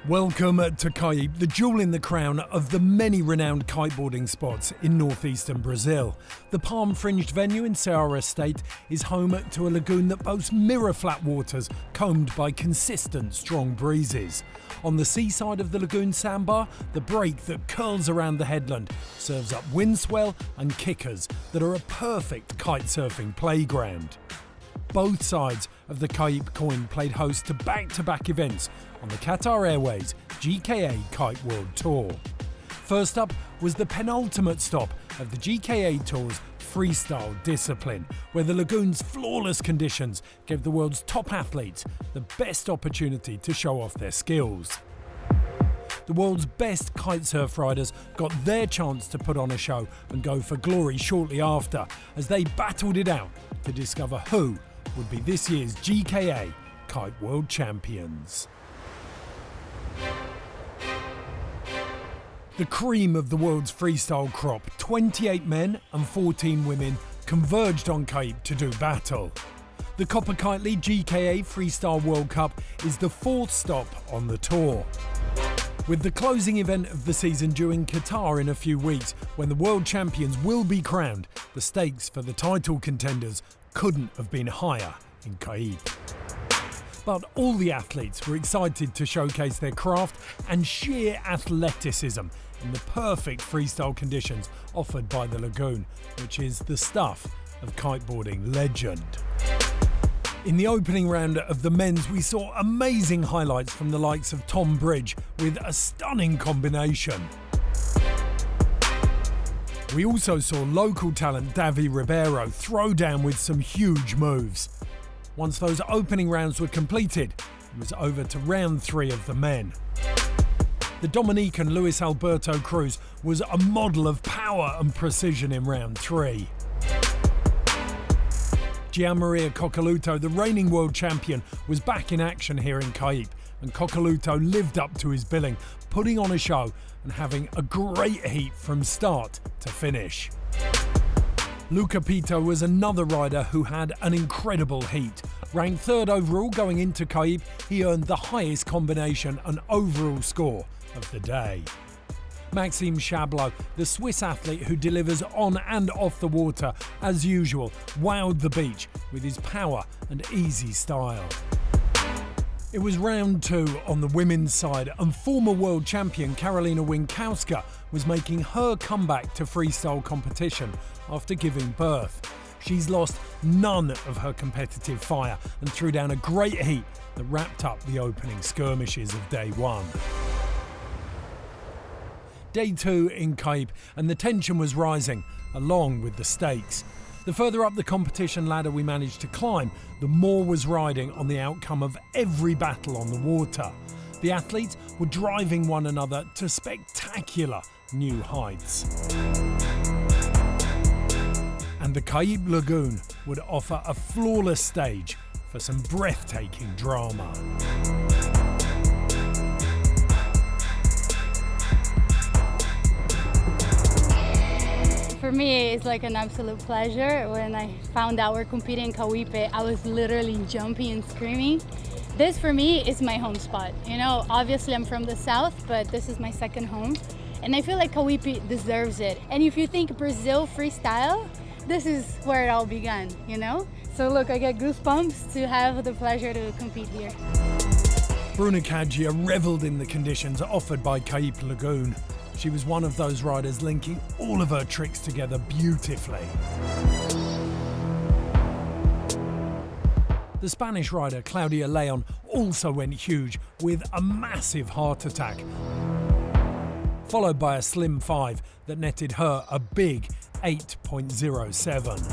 Welcome to Cauipe, the jewel in the crown of the many renowned kiteboarding spots in northeastern Brazil. The palm-fringed venue in Ceará State is home to a lagoon that boasts mirror-flat waters combed by consistent, strong breezes. On the seaside of the lagoon sandbar, the break that curls around the headland serves up wind swell and kickers that are a perfect kitesurfing playground. Both sides of the Cauipe coin played host to back-to-back events on the Qatar Airways GKA Kite World Tour. First up was the penultimate stop of the GKA Tour's freestyle discipline, where the lagoon's flawless conditions gave the world's top athletes the best opportunity to show off their skills. The world's best kitesurf riders got their chance to put on a show and go for glory shortly after, as they battled it out to discover who would be this year's GKA Kite World Champions. The cream of the world's freestyle crop, 28 men and 14 women, converged on Cauipe to do battle. The Copper Kite League GKA Freestyle World Cup is the fourth stop on the tour, with the closing event of the season due in Qatar in a few weeks, when the world champions will be crowned. The stakes for the title contenders couldn't have been higher in Cauipe. But all the athletes were excited to showcase their craft and sheer athleticism in the perfect freestyle conditions offered by the lagoon, which is the stuff of kiteboarding legend. In the opening round of the men's, we saw amazing highlights from the likes of Tom Bridge with a stunning combination. We also saw local talent Davi Ribeiro throw down with some huge moves. Once those opening rounds were completed, it was over to round 3 of the men. The Dominican Luis Alberto Cruz was a model of power and precision in round 3. Gianmaria Coccoluto, the reigning world champion, was back in action here in Cauipe, and Coccoluto lived up to his billing, putting on a show and having a great heat from start to finish. Luca Pito was another rider who had an incredible heat. Ranked 3rd overall going into Cauipe, he earned the highest combination and overall score of the day. Maxime Chablot, the Swiss athlete who delivers on and off the water as usual, wowed the beach with his power and easy style. It was round 2 on the women's side, and former world champion Karolina Winkowska was making her comeback to freestyle competition after giving birth. She's lost none of her competitive fire and threw down a great heat that wrapped up the opening skirmishes of day 1. Day 2 in Cauipe, and the tension was rising, along with the stakes. The further up the competition ladder we managed to climb, the more was riding on the outcome of every battle on the water. The athletes were driving one another to spectacular new heights. And the Cauipe Lagoon would offer a flawless stage for some breathtaking drama. For me, it's like an absolute pleasure. When I found out we're competing in Cauipe, I was literally jumping and screaming. This for me is my home spot. You know, obviously I'm from the south, but this is my second home. And I feel like Cauipe deserves it. And if you think Brazil freestyle, this is where it all began, you know? So look, I get goosebumps to have the pleasure to compete here. Bruna Caggia revelled in the conditions offered by Cauipe Lagoon. She was one of those riders linking all of her tricks together beautifully. The Spanish rider Claudia Leon also went huge with a massive heart attack, followed by a slim 5 that netted her a big 8.07.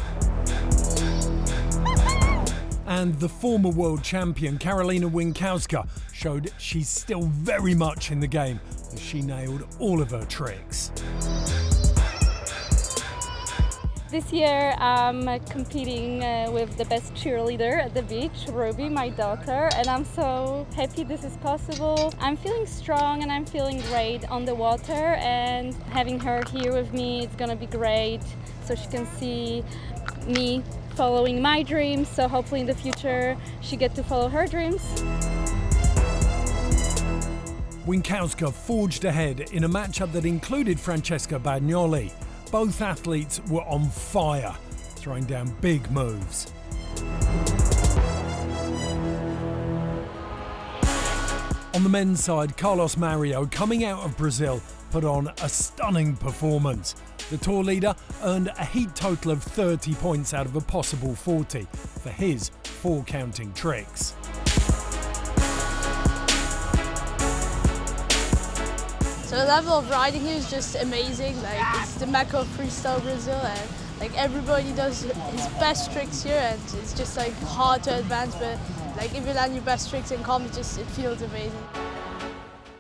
And the former world champion Karolina Winkowska showed she's still very much in the game as she nailed all of her tricks. This year I'm competing with the best cheerleader at the beach, Ruby, my daughter, and I'm so happy this is possible. I'm feeling strong and I'm feeling great on the water, and having her here with me is gonna be great so she can see me following my dreams, so hopefully in the future she gets to follow her dreams. Winkowska forged ahead in a matchup that included Francesca Bagnoli. Both athletes were on fire, throwing down big moves. On the men's side, Carlos Mario, coming out of Brazil, put on a stunning performance. The tour leader earned a heat total of 30 points out of a possible 40 for his 4 counting tricks. So the level of riding here is just amazing. Like, it's the Mecca of freestyle Brazil, and like everybody does his best tricks here, and it's just like hard to advance, but like if you land your best tricks in comp, it feels amazing.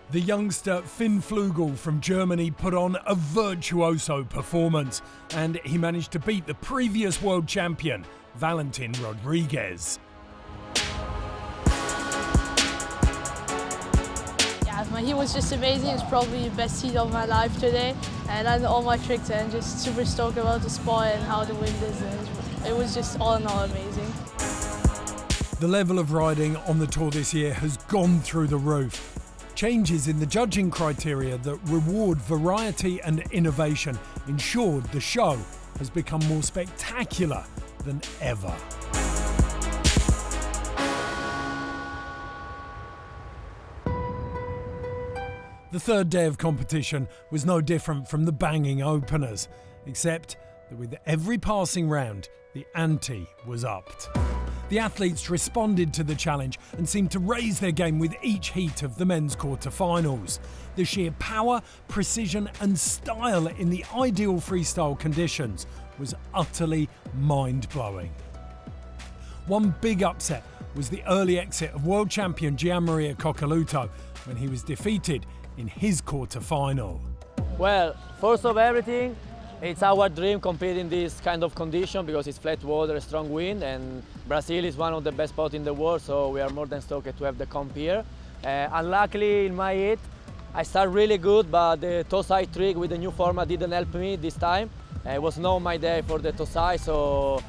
The youngster Finn Flugel from Germany put on a virtuoso performance, and he managed to beat the previous world champion, Valentin Rodriguez. Yeah, my heat was just amazing. It's probably the best heat of my life today. And I landed all my tricks and just super stoked about the spot and how the wind is. And it was just all in all amazing. The level of riding on the tour this year has gone through the roof. Changes in the judging criteria that reward variety and innovation ensured the show has become more spectacular than ever. The third day of competition was no different from the banging openers, except that with every passing round, the ante was upped. The athletes responded to the challenge and seemed to raise their game with each heat of the men's quarterfinals. The sheer power, precision and style in the ideal freestyle conditions was utterly mind-blowing. One big upset was the early exit of world champion Gianmaria Coccaluto when he was defeated in his quarterfinal. Well, first of everything, it's our dream competing in this kind of condition because it's flat water, strong wind, and Brazil is one of the best spots in the world, so we are more than stoked to have the comp here. Unluckily in my heat, I started really good, but the toe side trick with the new format didn't help me this time. It was not my day for the toe side, so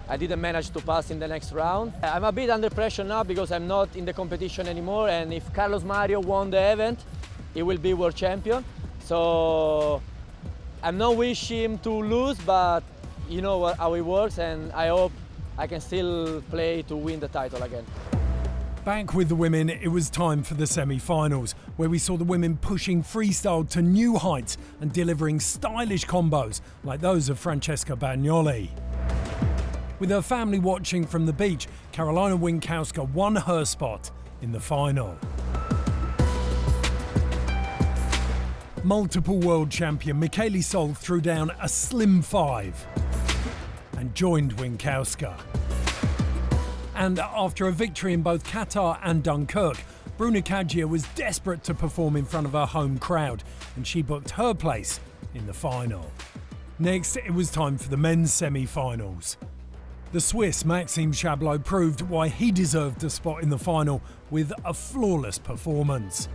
I didn't manage to pass in the next round. I'm a bit under pressure now because I'm not in the competition anymore, and if Carlos Mario won the event, he will be world champion. So I'm not wishing him to lose, but you know how it works, and I hope I can still play to win the title again. Back with the women, it was time for the semi-finals, where we saw the women pushing freestyle to new heights and delivering stylish combos like those of Francesca Bagnoli. With her family watching from the beach, Karolina Winkowska won her spot in the final. Multiple world champion Michele Sol threw down a slim 5 and joined Winkowska. And after a victory in both Qatar and Dunkirk, Bruna Kaggia was desperate to perform in front of her home crowd, and she booked her place in the final. Next, it was time for the men's semi-finals. The Swiss Maxime Chablot proved why he deserved a spot in the final with a flawless performance.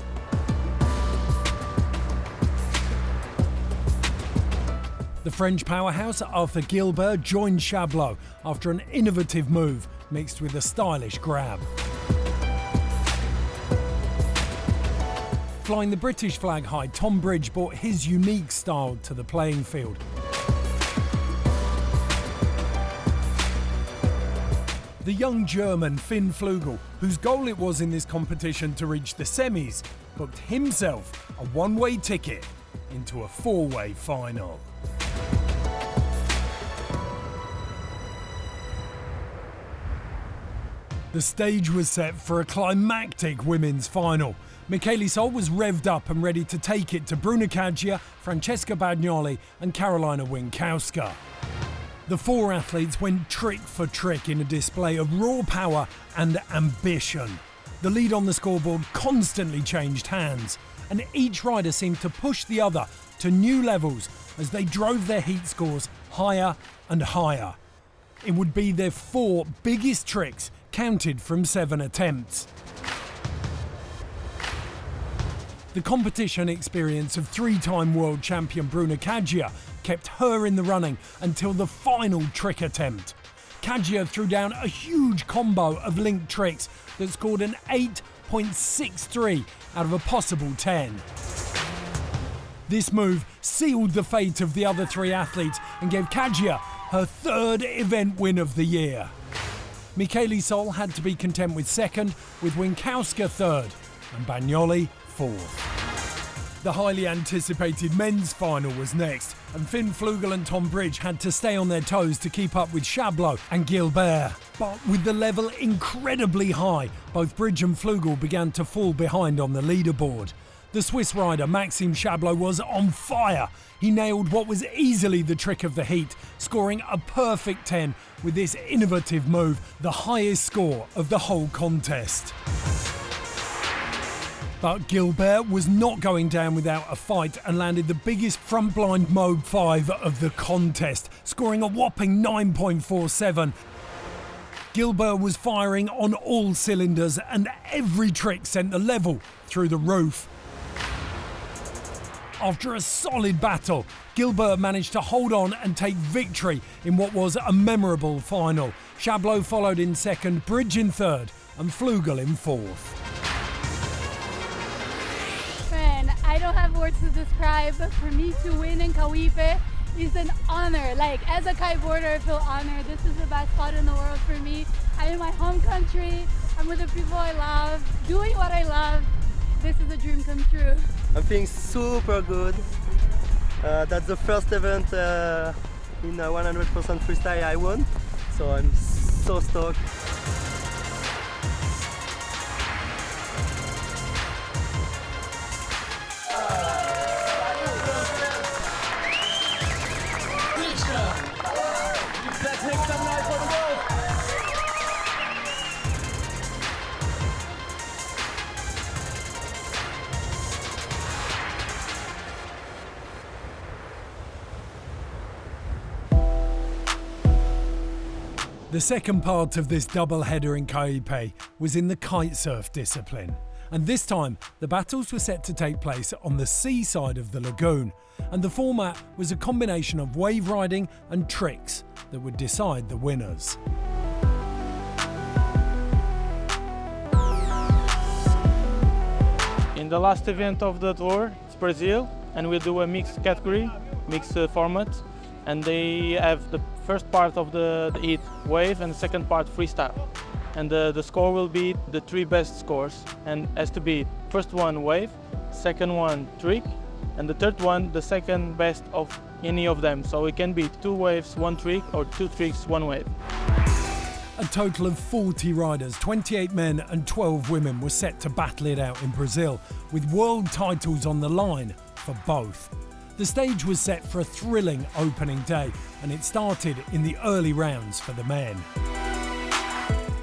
The French powerhouse Arthur Gilbert joined Chablot after an innovative move mixed with a stylish grab. Flying the British flag high, Tom Bridge brought his unique style to the playing field. The young German Finn Flugel, whose goal it was in this competition to reach the semis, booked himself a one-way ticket into a 4-way final. The stage was set for a climactic women's final. Michele Sol was revved up and ready to take it to Bruna Kaggia, Francesca Bagnoli and Karolina Winkowska. The 4 athletes went trick for trick in a display of raw power and ambition. The lead on the scoreboard constantly changed hands, and each rider seemed to push the other to new levels as they drove their heat scores higher and higher. It would be their 4 biggest tricks counted from 7 attempts. The competition experience of 3-time world champion Bruna Kaggia kept her in the running until the final trick attempt. Kaggia threw down a huge combo of linked tricks that scored an 8.63 out of a possible 10. This move sealed the fate of the other three athletes and gave Kagia her third event win of the year. Michele Sol had to be content with second, with Winkowska third and Bagnoli fourth. The highly anticipated men's final was next, and Finn Flugel and Tom Bridge had to stay on their toes to keep up with Chablot and Gilbert. But with the level incredibly high, both Bridge and Flugel began to fall behind on the leaderboard. The Swiss rider Maxime Chablot was on fire. He nailed what was easily the trick of the heat, scoring a perfect 10 with this innovative move, the highest score of the whole contest. But Gilbert was not going down without a fight and landed the biggest front blind mode 5 of the contest, scoring a whopping 9.47. Gilbert was firing on all cylinders and every trick sent the level through the roof. After a solid battle, Gilbert managed to hold on and take victory in what was a memorable final. Chablot followed in second, Bridge in third and Flugel in fourth. Man, I don't have words to describe, but for me to win in Cauipe is an honor. Like, as a kiteboarder, I feel honored. This is the best spot in the world for me. I'm in my home country, I'm with the people I love, doing what I love. This is a dream come true. I'm feeling super good. That's the first event in 100% freestyle I won, so I'm so stoked. The second part of this double header in Cauipe was in the kitesurf discipline. And this time, the battles were set to take place on the seaside of the lagoon. And the format was a combination of wave riding and tricks that would decide the winners. In the last event of the tour, it's Brazil, and we do a mixed category, mixed format, and they have the first part of the heat wave and the second part freestyle. And the score will be the three best scores, and has to be first one wave, second one trick, and the third one the second best of any of them. So it can be 2 waves, 1 trick, or 2 tricks, 1 wave. A total of 40 riders, 28 men and 12 women were set to battle it out in Brazil, with world titles on the line for both. The stage was set for a thrilling opening day, and it started in the early rounds for the men.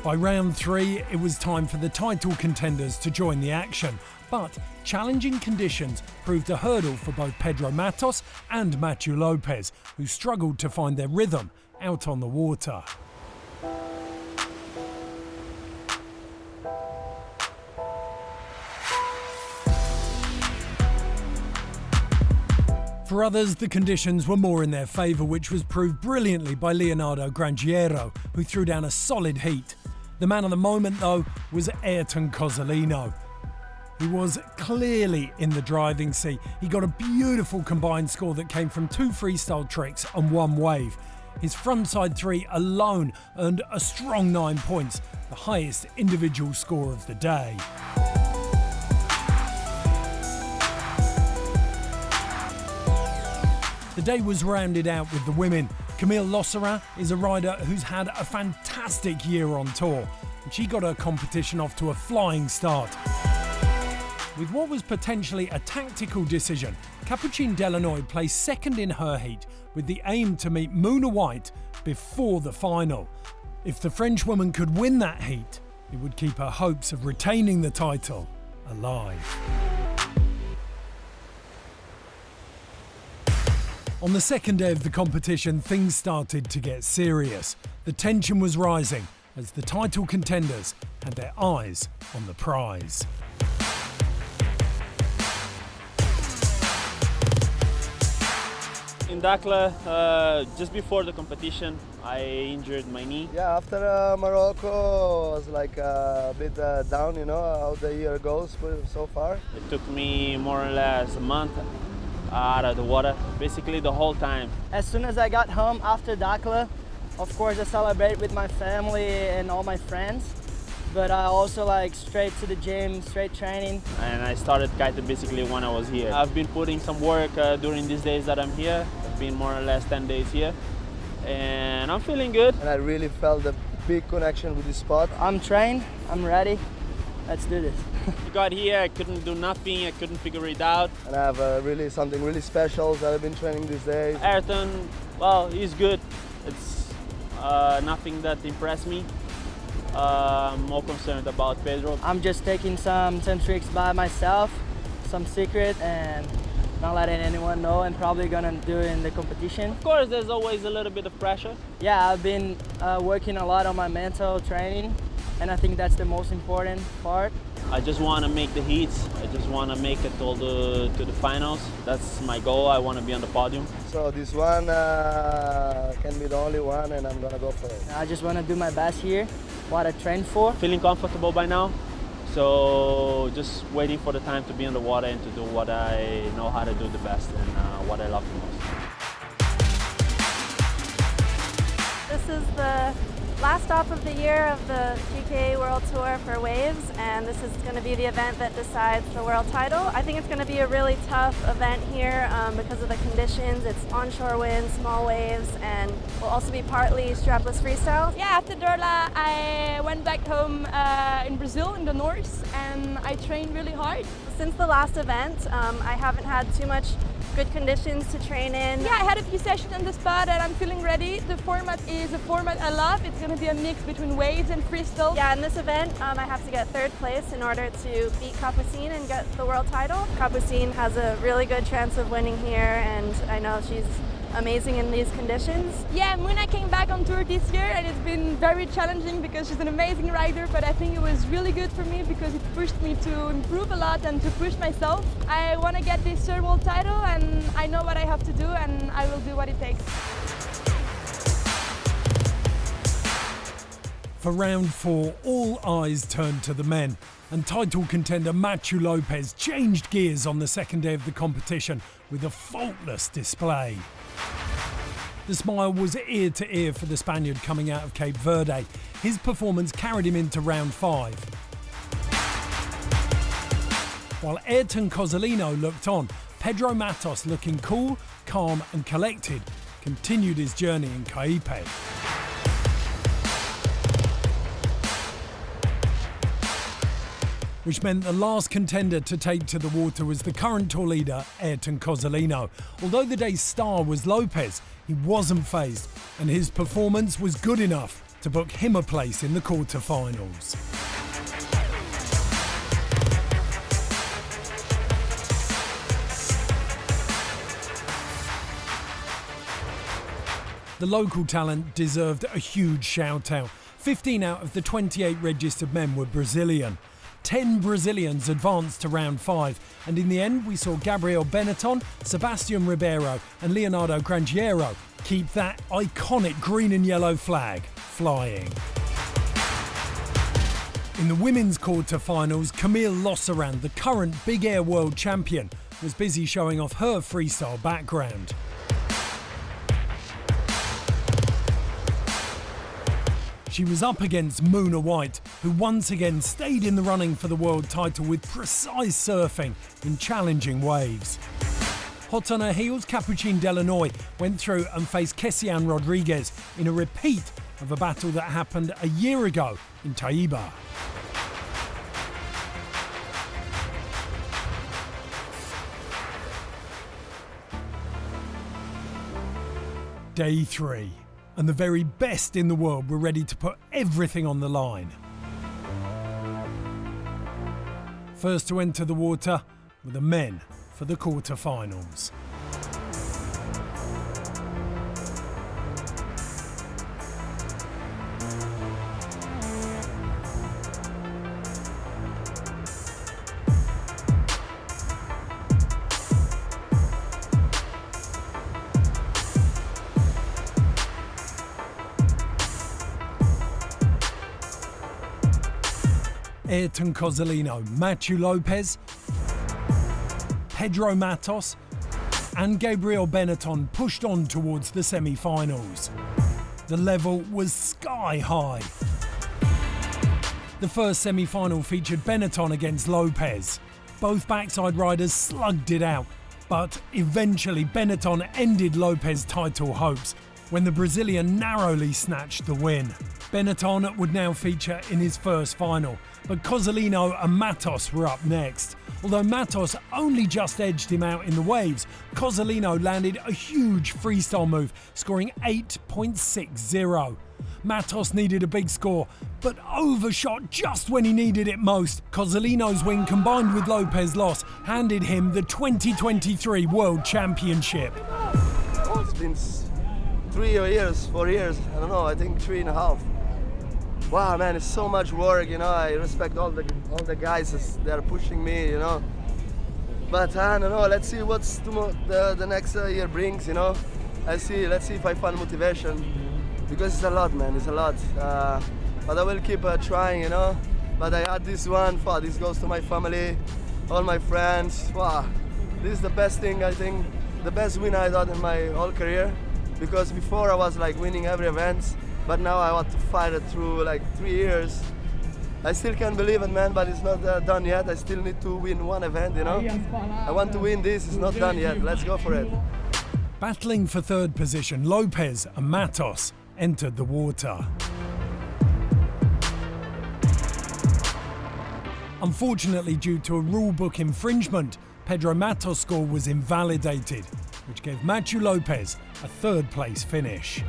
By round 3, it was time for the title contenders to join the action, but challenging conditions proved a hurdle for both Pedro Matos and Matthew Lopez, who struggled to find their rhythm out on the water. For others, the conditions were more in their favour, which was proved brilliantly by Leonardo Grangiero, who threw down a solid heat. The man of the moment, though, was Ayrton Cozzolino. He was clearly in the driving seat. He got a beautiful combined score that came from 2 freestyle tricks and 1 wave. His frontside 3 alone earned a strong 9 points, the highest individual score of the day. The day was rounded out with the women. Camille Losserin is a rider who's had a fantastic year on tour, and she got her competition off to a flying start. With what was potentially a tactical decision, Capucine Delanoy placed second in her heat with the aim to meet Muna White before the final. If the French woman could win that heat, it would keep her hopes of retaining the title alive. On the second day of the competition, things started to get serious. The tension was rising as the title contenders had their eyes on the prize. In Dakla, just before the competition, I injured my knee. Yeah, after Morocco, I was like a bit down, you know, how the year goes so far. It took me more or less a month out of the water, basically the whole time. As soon as I got home after Dakla, of course I celebrate with my family and all my friends. But I also like straight to the gym, straight training. And I started kiting basically when I was here. I've been putting some work during these days that I'm here. I've been more or less 10 days here. And I'm feeling good. And I really felt a big connection with this spot. I'm trained, I'm ready. Let's do this. I got here, I couldn't do nothing, I couldn't figure it out. And I have really something really special that I've been training these days. Ayrton, well, he's good. It's nothing that impressed me. I'm more concerned about Pedro. I'm just taking some tricks by myself, some secret, and not letting anyone know, and probably gonna do it in the competition. Of course, there's always a little bit of pressure. Yeah, I've been working a lot on my mental training, and I think that's the most important part. I just want to make the heats. I just want to make it to the finals. That's my goal. I want to be on the podium. So this one can be the only one, and I'm gonna go for it. I just want to do my best here, what I trained for. Feeling comfortable by now, so just waiting for the time to be on the water and to do what I know how to do the best and what I love the most. This is the last stop of the year of the GKA World Tour for Waves, and this is going to be the event that decides the world title. I think it's going to be a really tough event here because of the conditions. It's onshore winds, small waves, and will also be partly strapless freestyle. Yeah, after Dorla, I went back home in Brazil, in the north, and I trained really hard. Since the last event, I haven't had too much good conditions to train in. Yeah, I had a few sessions on the spot and I'm feeling ready. The format is a format I love. It's going to be a mix between waves and freestyle. Yeah, in this event, I have to get third place in order to beat Capucine and get the world title. Capucine has a really good chance of winning here, and I know she's amazing in these conditions. Yeah, Muna came back on tour this year and it's been very challenging because she's an amazing rider, but I think it was really good for me because it pushed me to improve a lot and to push myself. I want to get this third world title and I know what I have to do and I will do what it takes. For round 4, all eyes turned to the men, and title contender Machu Lopez changed gears on the second day of the competition with a faultless display. The smile was ear to ear for the Spaniard coming out of Cape Verde. His performance carried him into round 5. While Ayrton Cozzolino looked on, Pedro Matos, looking cool, calm and collected, continued his journey in Cauipe. Which meant the last contender to take to the water was the current tour leader, Ayrton Cozzolino. Although the day's star was Lopez, he wasn't fazed, and his performance was good enough to book him a place in the quarterfinals. The local talent deserved a huge shout out. 15 out of the 28 registered men were Brazilian. 10 Brazilians advanced to round 5, and in the end we saw Gabriel Benetton, Sebastian Ribeiro and Leonardo Grangiero keep that iconic green and yellow flag flying. In the women's quarter-finals, Camille Losserand, the current Big Air world champion, was busy showing off her freestyle background. She was up against Muna White, who once again stayed in the running for the world title with precise surfing in challenging waves. Hot on her heels, Capucine Delanoy went through and faced Kessian Rodriguez in a repeat of a battle that happened a year ago in Taiba. Day 3. And the very best in the world were ready to put everything on the line. First to enter the water were the men for the quarterfinals. Ayrton Cozzolino, Matthew Lopez, Pedro Matos and Gabriel Benetton pushed on towards the semi-finals. The level was sky high. The first semi-final featured Benetton against Lopez. Both backside riders slugged it out, but eventually Benetton ended Lopez's title hopes when the Brazilian narrowly snatched the win. Benetton would now feature in his first final, but Cozzolino and Matos were up next. Although Matos only just edged him out in the waves, Cozzolino landed a huge freestyle move, scoring 8.60. Matos needed a big score, but overshot just when he needed it most. Cozzolino's win, combined with Lopez's loss, handed him the 2023 World Championship. It's been 3 years, 4 years, I don't know, I think 3.5. Wow, man, it's so much work, you know. I respect all the guys that are pushing me, you know. But I don't know. Let's see what's the next year brings, you know. Let's see if I find motivation, because it's a lot, man. It's a lot. But I will keep trying, you know. But I had this one. Wow, this goes to my family, all my friends. Wow, this is the best thing, I think, the best win I got in my whole career. Because before I was like winning every event. But now I want to fight it through like 3 years. I still can't believe it, man, but it's not done yet. I still need to win one event, you know. I want to win this, it's not done yet. Let's go for it. Battling for third position, Lopez and Matos entered the water. Unfortunately, due to a rulebook infringement, Pedro Matos' score was invalidated, which gave Matthew Lopez a third place finish.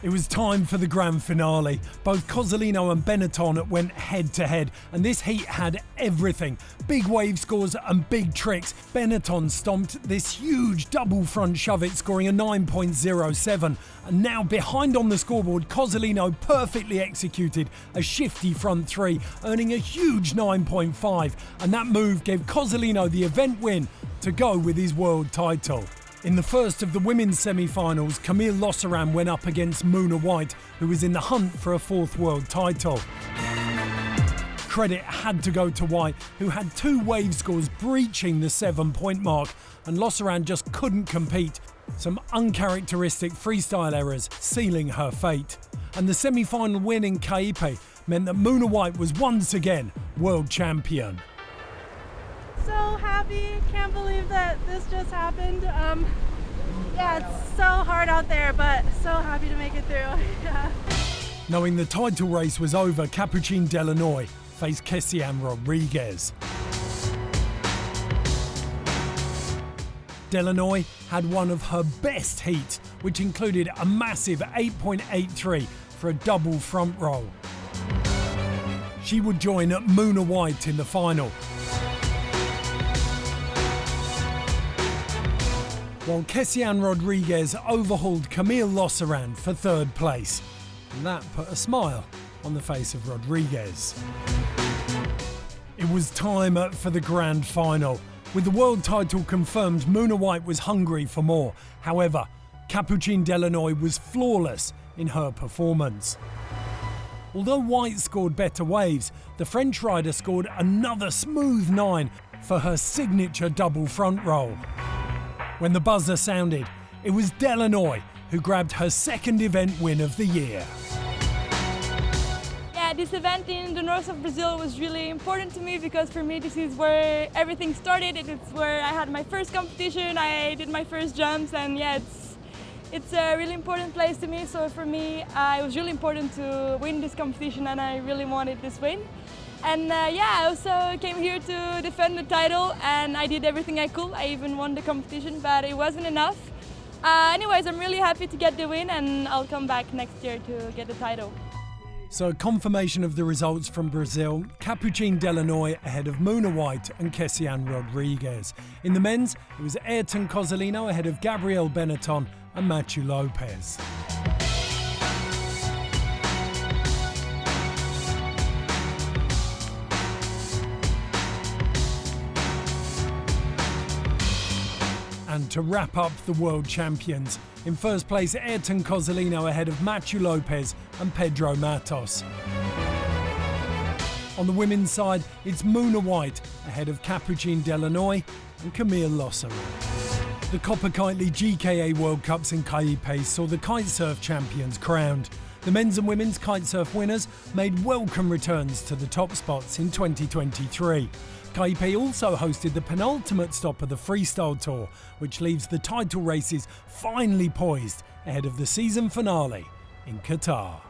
It was time for the grand finale. Both Cozzolino and Benetton went head to head, and this heat had everything. Big wave scores and big tricks. Benetton stomped this huge double front shove-it, scoring a 9.07. And now behind on the scoreboard, Cozzolino perfectly executed a shifty front three, earning a huge 9.5. And that move gave Cozzolino the event win to go with his world title. In the first of the women's semi-finals, Camille Losseran went up against Muna White, who was in the hunt for a fourth world title. Credit had to go to White, who had 2 wave scores breaching the 7-point mark, and Losseran just couldn't compete. Some uncharacteristic freestyle errors sealing her fate. And the semi-final win in Cauipe meant that Muna White was once again world champion. So happy, can't believe that this just happened. Yeah, it's so hard out there, but so happy to make it through. Yeah. Knowing the title race was over, Capucine Delanoy faced Kessiane Rodriguez. Delanoy had one of her best heats, which included a massive 8.83 for a double front roll. She would join Muna White in the final. While Kessiane Rodriguez overhauled Camille Losseran for third place. And that put a smile on the face of Rodriguez. It was time for the grand final. With the world title confirmed, Muna White was hungry for more. However, Capucine Delanoy was flawless in her performance. Although White scored better waves, the French rider scored another smooth 9 for her signature double front roll. When the buzzer sounded, it was Delanoy who grabbed her second event win of the year. Yeah, this event in the north of Brazil was really important to me because for me this is where everything started. It's where I had my first competition, I did my first jumps, and yeah, it's a really important place to me. So for me, it was really important to win this competition, and I really wanted this win. And yeah, I also came here to defend the title, and I did everything I could. I even won the competition, but it wasn't enough. Anyways, I'm really happy to get the win, and I'll come back next year to get the title. So confirmation of the results from Brazil, Capucine Delanoy ahead of Muna White and Kessiane Rodriguez. In the men's, it was Ayrton Cozzolino ahead of Gabriel Benetton and Matthew Lopez. And to wrap up the world champions, in first place Ayrton Cozzolino ahead of Matthew Lopez and Pedro Matos. On the women's side, it's Muna White ahead of Capucine Delanoy and Camille Losser. The Copper Kite League GKA World Cups in Cauipe saw the Kitesurf champions crowned. The men's and women's Kitesurf winners made welcome returns to the top spots in 2023. Cauipe also hosted the penultimate stop of the Freestyle Tour, which leaves the title races finally poised ahead of the season finale in Qatar.